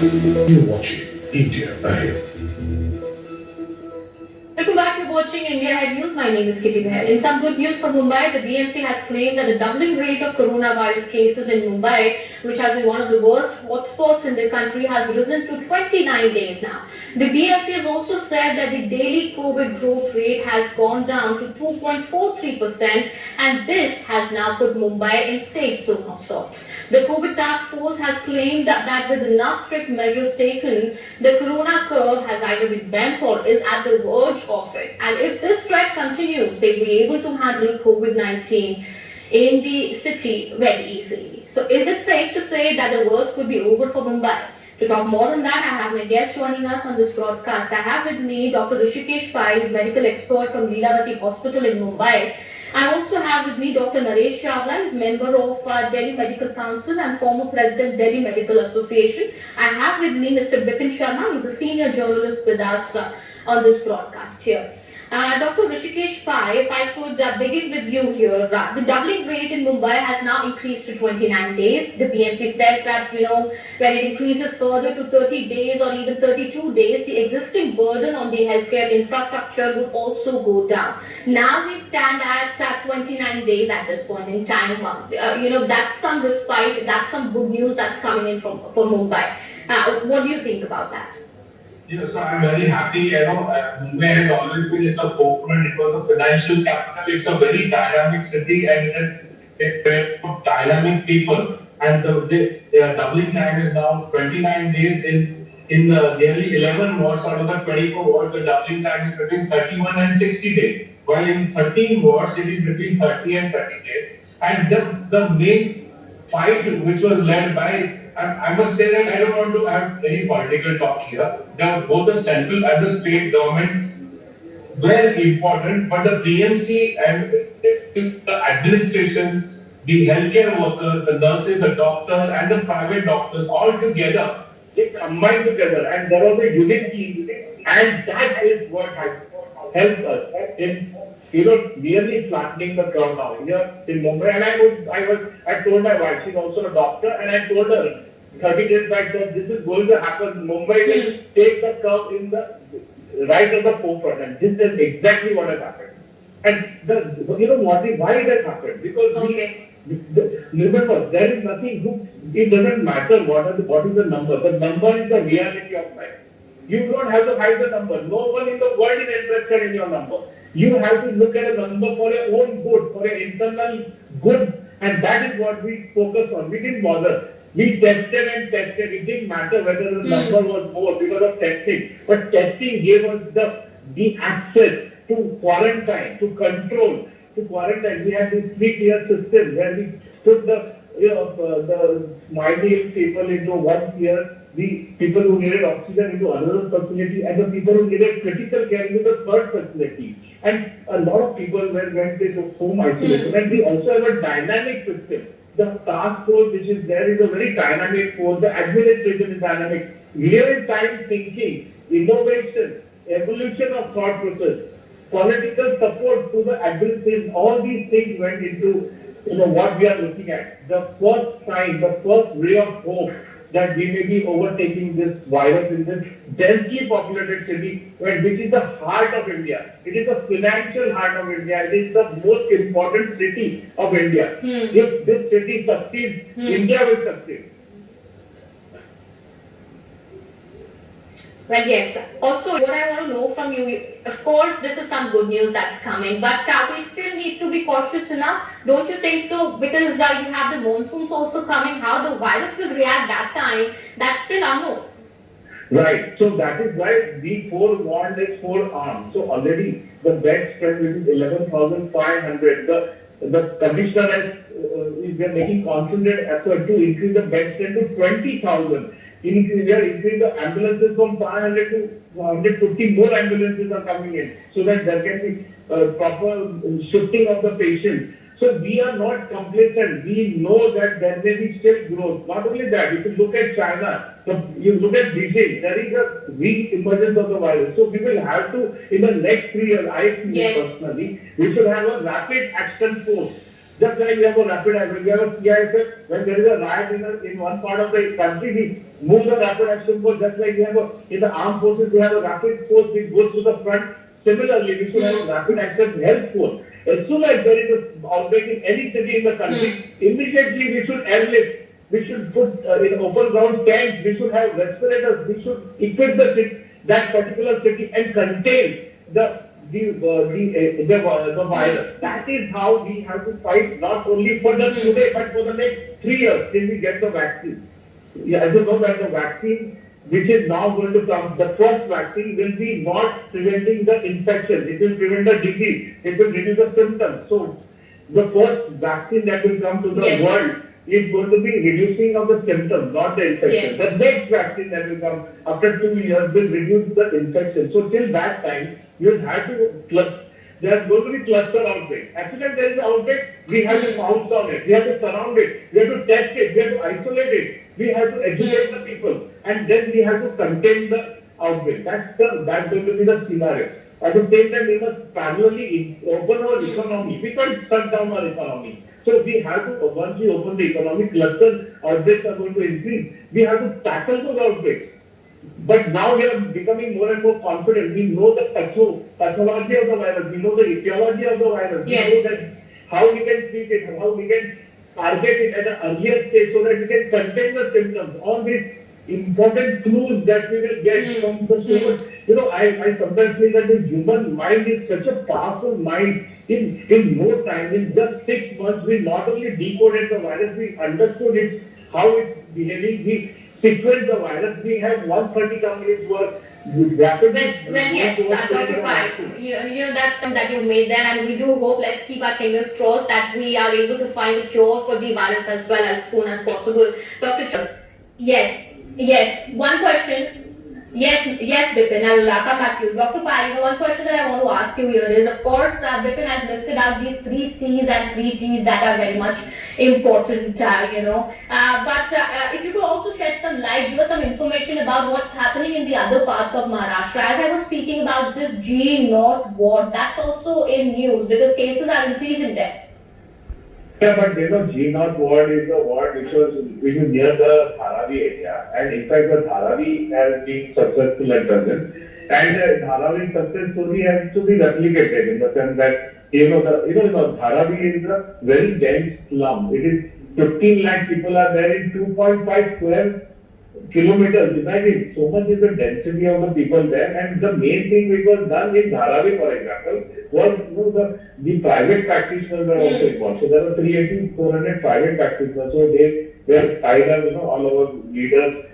You're watching India Ahead. Welcome back. You're watching India Head News. My name is Kitty Behl. In some good news from Mumbai, the BMC has claimed that the doubling rate of coronavirus cases in Mumbai, which has been one of the worst hotspots in the country, has risen to 29 days now. The BMC has also said that the daily COVID growth rate has gone down to 2.43%, and this has now put Mumbai in safe zone of sorts. The COVID task force has claimed that with enough strict measures taken, the corona curve has either been bent or is at the verge of it. And if this trend continues, they'll be able to handle COVID-19 in the city very easily. So is it safe to say that the worst could be over for Mumbai? To talk more on that, I have my guest joining us on this broadcast. I have with me Dr. Rishikesh Pai, medical expert from Leelavati Hospital in Mumbai. I also have with me Dr. Naresh Chawla, is member of Delhi Medical Council and former president Delhi Medical Association. I have with me Mr. Bipin Sharma, he's a senior journalist with us on this broadcast here. Dr. Rishikesh Pai, if I could begin with you here. The doubling rate in Mumbai has now increased to 29 days. The BMC says that, when it increases further to 30 days or even 32 days, the existing burden on the healthcare infrastructure would also go down. Now we stand at 29 days at this point in time. That's some respite, that's some good news that's coming in from Mumbai. What do you think about that? So I'm very happy. Mumbai has always been at the forefront. It was a financial capital. It's a very dynamic city, and it has dynamic people. And the doubling time is now 29 days in the nearly 11 wards out of the 24 wards. The doubling time is between 31 and 60 days. While in 13 wards, it is between 30 and 30 days. And the main fight which was led by, I must say that I don't want to have any political talk here. Both the central and the state government were important, but the BMC and the administration, the healthcare workers, the nurses, the doctors, and the private doctors all together, they combined together, and there was a unity, and that is what has helped us in nearly flattening the curve now here in Mumbai. And I told my wife, she's also a doctor, and I told her 30 days back that this is going to happen. Mumbai will take the curve in the right of the forefront, and this is exactly what has happened. And why it has happened? Because remember, there is nothing. It doesn't matter what is the number. The number is the reality of life. You don't have to hide the number. No one in the world is interested in your number. You have to look at a number for your own good, for your internal good, and that is what we focus on. We didn't bother. We tested and tested. It didn't matter whether the number was more because of testing. But testing gave us the access to quarantine, to control, to quarantine. We had this 3-tier system where we put the mighty people into one tier, the people who needed oxygen into another facility, and the people who needed critical care into the third facility. And a lot of people went into home isolation. And we also have a dynamic system. The task force which is there is a very dynamic force. The administration is dynamic. Real-time thinking, innovation, evolution of thought process, political support to the administration, all these things went into what we are looking at. The first sign, the first ray of hope that we may be overtaking this virus in this densely populated city, which is the heart of India. It is the financial heart of India. It is the most important city of India. If this city succeeds, India will succeed. Well, yes. Also, what I want to know from you, of course, this is some good news that's coming, but we still need to be cautious enough. Don't you think so? Because you have the monsoons also coming. How the virus will react that time, that's still unknown. Right. So that is why we forewarned is forearmed. So already the bed strength is 11,500. The commissioner is making concentrated effort to increase the bed strength to 20,000. We are increasing the ambulances from 500 to 150 more ambulances are coming in so that there can be proper shifting of the patient. So we are not complacent. We know that there may be still growth. Not only that, if you look at China, you look at Beijing, there is a re-emergence of the virus. So we will have to, in the next 3 years, I feel personally, we should have a rapid action force Just like we have a rapid action, we have a CISF, when there is a riot in one part of the country, we move the rapid action force, just like we have in the armed forces, we have a rapid force which goes to the front. Similarly, we should have a rapid action health force. As soon as there is an outbreak in any city in the country, immediately we should airlift. We should put in open ground tanks. We should have respirators. We should equip that particular city and contain the virus. That is how we have to fight, not only for the today, but for the next 3 years till we get the vaccine. Yeah, as you know that the vaccine which is now going to come, the first vaccine will be not preventing the infection. It will prevent the disease. It will reduce the symptoms. So the first vaccine that will come to the world is going to be reducing of the symptoms, not the infection. The next vaccine that will come after 2 years will reduce the infection. So till that time, you will have to there are going to be cluster outbreaks. As soon as there is an outbreak, we have to pounce on it. We have to surround it. We have to test it. We have to isolate it. We have to educate the people. And then we have to contain the outbreak. That's going to be the scenario. At the same time, we must parallelly open our economy. We can't shut down our economy. So we have to, once we open the economy, cluster outbreaks are going to increase. We have to tackle those outbreaks. But now we are becoming more and more confident. We know the pathology of the virus. We know the etiology of the virus. We know that how we can treat it, how we can target it at an earlier stage so that we can contain the symptoms. All these important clues that we will get from the human. You know, I sometimes feel that the human mind is such a powerful mind. In no time, in just 6 months, we not only decoded the virus, we understood it, how it's behaving. We sequence the virus. We have 130 companies who are rapidly. Well, yes, Dr. Pai, you know that's something that you made there, and we do hope. Let's keep our fingers crossed that we are able to find a cure for the virus as well as soon as possible. Dr. Yes. One question. Yes, Bipin, I'll come back to you. Dr. Pai, one question that I want to ask you here is, of course, Bipin has listed out these 3 C's and 3 T's that are very much important, but if you could also shed some light, give us some information about what's happening in the other parts of Maharashtra. As I was speaking about this G North ward, that's also in news because cases are increasing there. Yeah, but G North ward is the ward which is near the Dharavi area, and in fact the Dharavi has been successful at present, and Dharavi success story has to be replicated in the sense that Dharavi is a very dense slum. It is 15 lakh people are there in 2.5 square kilometers. Imagine, so much is the density of the people there, and the main thing which was done in Dharavi, for example, was the private practitioners were also involved. So there were 380, 400 private practitioners. So they were tied up, all our leaders.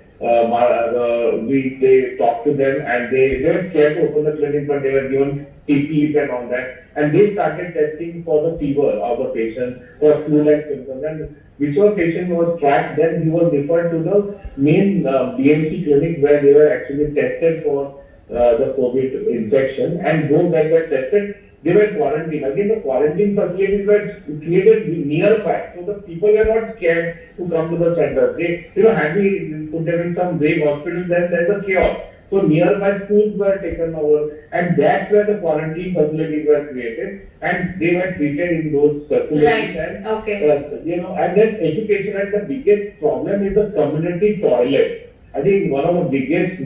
They talked to them, and they were scared to open the clinic, but they were given TPEs and all that. And they started testing for the fever of the patient, for flu-like symptoms. And whichever patient was tracked, then he was referred to the main BMC clinic where they were actually tested for the COVID infection. And those that were tested, they were quarantined. Again, the quarantine facilities were created nearby, so the people were not scared to come to the center. They, had we put them in some big hospitals, then there's a chaos. So nearby schools were taken over, and that's where the quarantine facilities were created, and they were treated in those facilities. Right. And and then education. And the biggest problem is the community toilet. I think one of the biggest,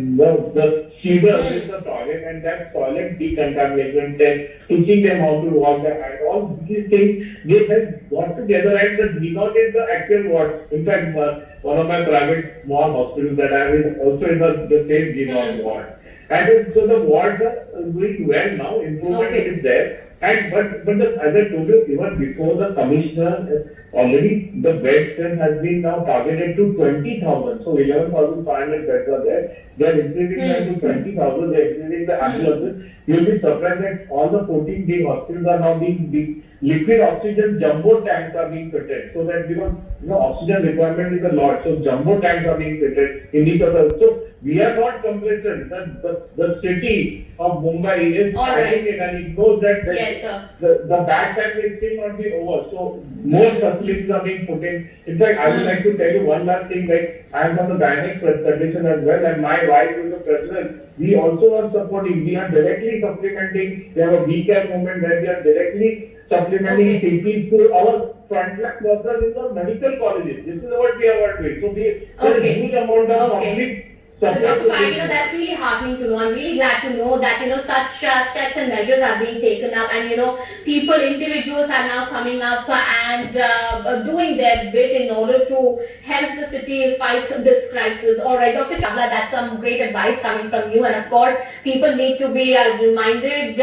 the feeder is the toilet, and that toilet decontamination test, teaching them how to wash their hands, all these things, they have got together, and the DNOT is the actual ward. In fact, one of my private small hospitals that I have is also in the same DNOT ward. And so the wards are doing well now, improvement is there. And but as I told you, even before the commissioner, already the bed strength has been now targeted to 20,000. So 11,500 beds are there. They are increasing them to 20,000. They are increasing the ambulances. You'll be surprised that all the 14 big hospitals are now being liquid oxygen jumbo tanks are being fitted, so that oxygen requirement is a lot. So jumbo tanks are being fitted in each other. So we are not complacent. The city of Mumbai is fighting it, and it knows that the bad time will still not be over. So more facilities are being put in. In fact, I would like to tell you one last thing. Like, I am from the Gynec Federation as well, and my wife is the president. We also are supporting. We are directly supplementing. We have a WeCare movement where we are directly supplementing Okay. TPs to our frontline workers in the medical colleges. This is what we are doing. So there is Okay. huge amount of Okay. public So support Dr. to Pai, this. that's really heartening to know. I'm really glad to know that, such steps and measures are being taken up, and, people, individuals are now coming up and doing their bit in order to help the city fight this crisis. All right, Dr. Chavla, that's some great advice coming from you, and of course, people need to be reminded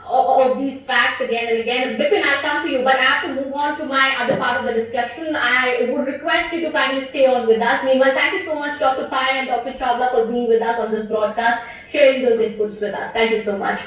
of these facts again and again. Bipin, I'll come to you, but I have to move on to my other part of the discussion. I would request you to kindly stay on with us. Meanwhile, thank you so much, Dr. Pai and Dr. Chavla, for being with us on this broadcast, sharing those inputs with us. Thank you so much.